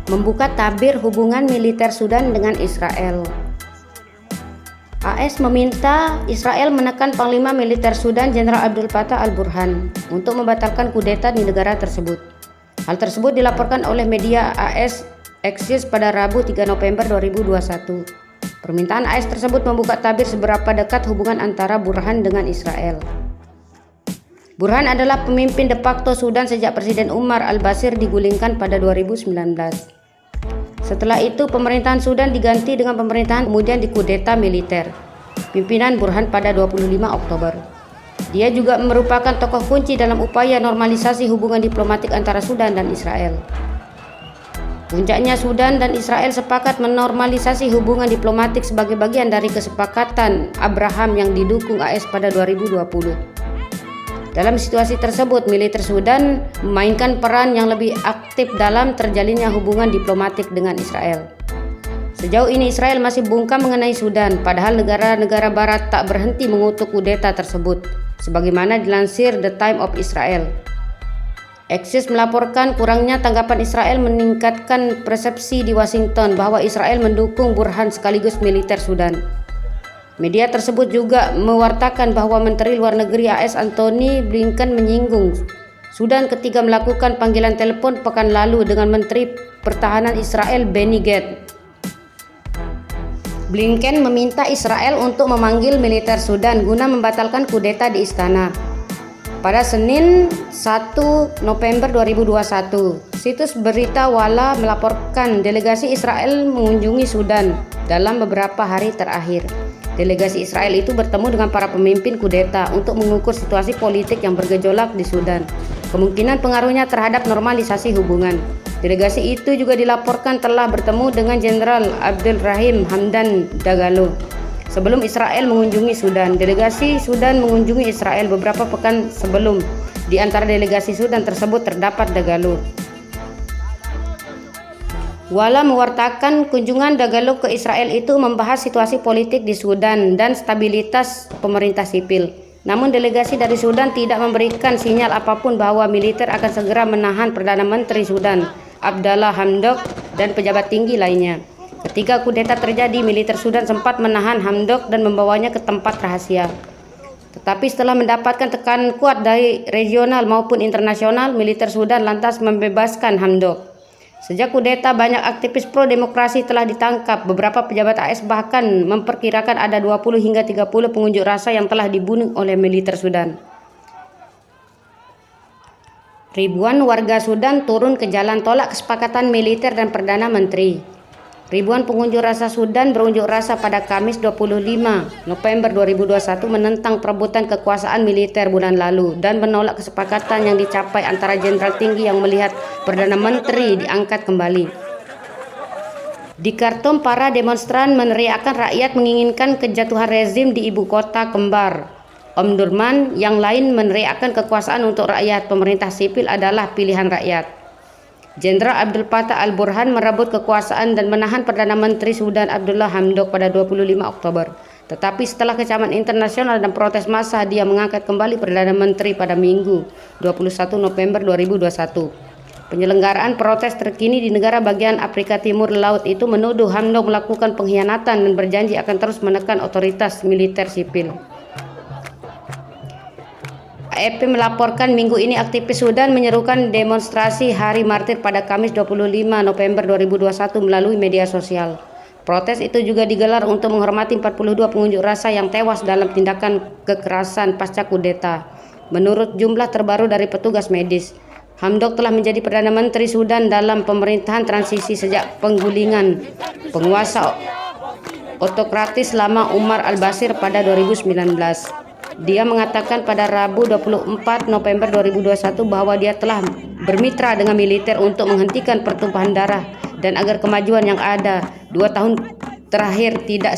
membuka tabir hubungan militer Sudan dengan Israel. AS meminta Israel menekan Panglima Militer Sudan Jenderal Abdul Fattah al-Burhan untuk membatalkan kudeta di negara tersebut. Hal tersebut dilaporkan oleh media AS Axios pada Rabu 3 November 2021. Permintaan AS tersebut membuka tabir seberapa dekat hubungan antara Burhan dengan Israel. Burhan adalah pemimpin de facto Sudan sejak Presiden Umar al-Bashir digulingkan pada 2019. Setelah itu, pemerintahan Sudan diganti dengan pemerintahan kemudian dikudeta militer. Pimpinan Burhan pada 25 Oktober. Dia juga merupakan tokoh kunci dalam upaya normalisasi hubungan diplomatik antara Sudan dan Israel. Puncaknya, Sudan dan Israel sepakat menormalisasi hubungan diplomatik sebagai bagian dari kesepakatan Abraham yang didukung AS pada 2020. Dalam situasi tersebut, militer Sudan memainkan peran yang lebih aktif dalam terjalinnya hubungan diplomatik dengan Israel. Sejauh ini Israel masih bungkam mengenai Sudan, padahal negara-negara barat tak berhenti mengutuk kudeta tersebut, sebagaimana dilansir The Times of Israel. Axios melaporkan kurangnya tanggapan Israel meningkatkan persepsi di Washington bahwa Israel mendukung Burhan sekaligus militer Sudan. Media tersebut juga mewartakan bahwa Menteri Luar Negeri AS Antony Blinken menyinggung Sudan ketika melakukan panggilan telepon pekan lalu dengan Menteri Pertahanan Israel Benny Gantz. Blinken meminta Israel untuk memanggil militer Sudan guna membatalkan kudeta di istana. Pada Senin 1 November 2021, situs berita Walla melaporkan delegasi Israel mengunjungi Sudan dalam beberapa hari terakhir. Delegasi Israel itu bertemu dengan para pemimpin kudeta untuk mengukur situasi politik yang bergejolak di Sudan, kemungkinan pengaruhnya terhadap normalisasi hubungan. Delegasi itu juga dilaporkan telah bertemu dengan Jenderal Abdel Rahim Hamdan Dagalo. Sebelum Israel mengunjungi Sudan, delegasi Sudan mengunjungi Israel beberapa pekan sebelum. Di antara delegasi Sudan tersebut terdapat Dagalo. Walla mewartakan kunjungan Dagalo ke Israel itu membahas situasi politik di Sudan dan stabilitas pemerintah sipil. Namun delegasi dari Sudan tidak memberikan sinyal apapun bahwa militer akan segera menahan Perdana Menteri Sudan, Abdallah Hamdok, dan pejabat tinggi lainnya. Ketika kudeta terjadi, militer Sudan sempat menahan Hamdok dan membawanya ke tempat rahasia. Tetapi setelah mendapatkan tekanan kuat dari regional maupun internasional, militer Sudan lantas membebaskan Hamdok. Sejak kudeta, banyak aktivis pro-demokrasi telah ditangkap. Beberapa pejabat AS bahkan memperkirakan ada 20 hingga 30 pengunjuk rasa yang telah dibunuh oleh militer Sudan. Ribuan warga Sudan turun ke jalan tolak kesepakatan militer dan Perdana Menteri. Ribuan pengunjuk rasa Sudan berunjuk rasa pada Kamis 25 November 2021 menentang perebutan kekuasaan militer bulan lalu dan menolak kesepakatan yang dicapai antara jenderal tinggi yang melihat Perdana Menteri diangkat kembali. Di Khartoum, para demonstran meneriakkan rakyat menginginkan kejatuhan rezim di ibu kota kembar Omdurman, yang lain meneriakkan kekuasaan untuk rakyat. Pemerintah sipil adalah pilihan rakyat. Jenderal Abdul Fattah al-Burhan merebut kekuasaan dan menahan Perdana Menteri Sudan Abdullah Hamdok pada 25 Oktober. Tetapi setelah kecaman internasional dan protes massa, dia mengangkat kembali Perdana Menteri pada Minggu 21 November 2021. Penyelenggaraan protes terkini di negara bagian Afrika Timur Laut itu menuduh Hamdok melakukan pengkhianatan dan berjanji akan terus menekan otoritas militer sipil. AFP melaporkan minggu ini aktivis Sudan menyerukan demonstrasi Hari Martir pada Kamis 25 November 2021 melalui media sosial. Protes itu juga digelar untuk menghormati 42 pengunjuk rasa yang tewas dalam tindakan kekerasan pasca kudeta. Menurut jumlah terbaru dari petugas medis, Hamdok telah menjadi Perdana Menteri Sudan dalam pemerintahan transisi sejak penggulingan penguasa otokratis lama Umar al-Bashir pada 2019. Dia mengatakan pada Rabu 24 November 2021 bahwa dia telah bermitra dengan militer untuk menghentikan pertumpahan darah dan agar kemajuan yang ada 2 tahun terakhir tidak